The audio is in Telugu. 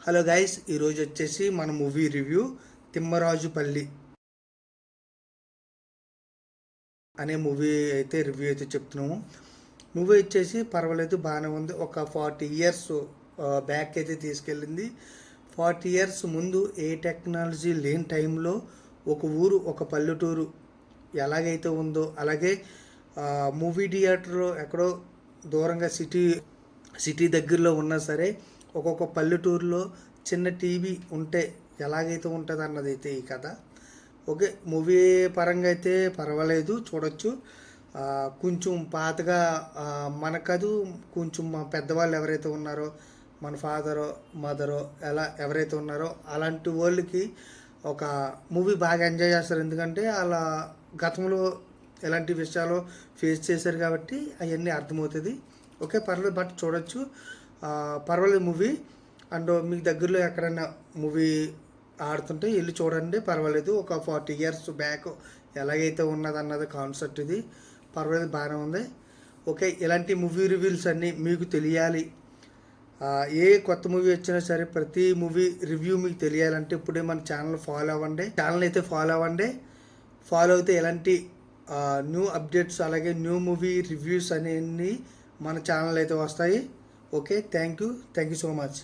హలో గైస్, ఈరోజు వచ్చేసి మన మూవీ రివ్యూ తిమ్మరాజుపల్లి అనే మూవీ అయితే రివ్యూ అయితే చెప్తున్నాము. మూవీ వచ్చేసి పర్వాలేదు, బాగానే ఉంది. ఒక 40 ఇయర్స్ బ్యాక్ అయితే తీసుకెళ్ళింది. 40 ఇయర్స్ ముందు ఏ టెక్నాలజీ లేని టైంలో ఒక ఊరు, ఒక పల్లెటూరు ఎలాగైతే ఉందో అలాగే మూవీ థియేటర్ ఎక్కడో దూరంగా సిటీ దగ్గరలో ఉన్నా సరే ఒక్కొక్క పల్లెటూరులో చిన్న టీవీ ఉంటే ఎలాగైతే ఉంటుంది అన్నది అయితే ఈ కథ. ఓకే, మూవీ పరంగా అయితే పర్వాలేదు, చూడొచ్చు. కొంచెం పాతగా మనకదు కొంచెం మా పెద్దవాళ్ళు ఎవరైతే ఉన్నారో, మన ఫాదరో మదరో ఎవరైతే ఉన్నారో అలాంటి వాళ్ళకి ఒక మూవీ బాగా ఎంజాయ్ చేస్తారు. ఎందుకంటే అలా గతంలో ఎలాంటి విషయాలు ఫేస్ చేశారు కాబట్టి అవన్నీ అర్థమవుతుంది. ఓకే, పర్లేదు, బట్ చూడొచ్చు, పర్వాలేదు మూవీ. అండ్ మీకు దగ్గరలో ఎక్కడైనా మూవీ ఆడుతుంటే వెళ్ళి చూడండి, పర్వాలేదు. ఒక 40 ఇయర్స్ బ్యాక్ ఎలాగైతే ఉన్నదన్నది కాన్సెప్ట్ ఇది. పర్వాలేదు, బాగానే ఉంది. ఓకే, ఇలాంటి మూవీ రివ్యూస్ అన్నీ మీకు తెలియాలి. ఏ కొత్త మూవీ వచ్చినా సరే ప్రతి మూవీ రివ్యూ మీకు తెలియాలంటే ఇప్పుడే మన ఛానల్ ఫాలో అవ్వండి. ఫాలో అయితే ఎలాంటి న్యూ అప్డేట్స్ అలాగే న్యూ మూవీ రివ్యూస్ అనేవి మన ఛానల్ అయితే వస్తాయి. Okay, thank you so much.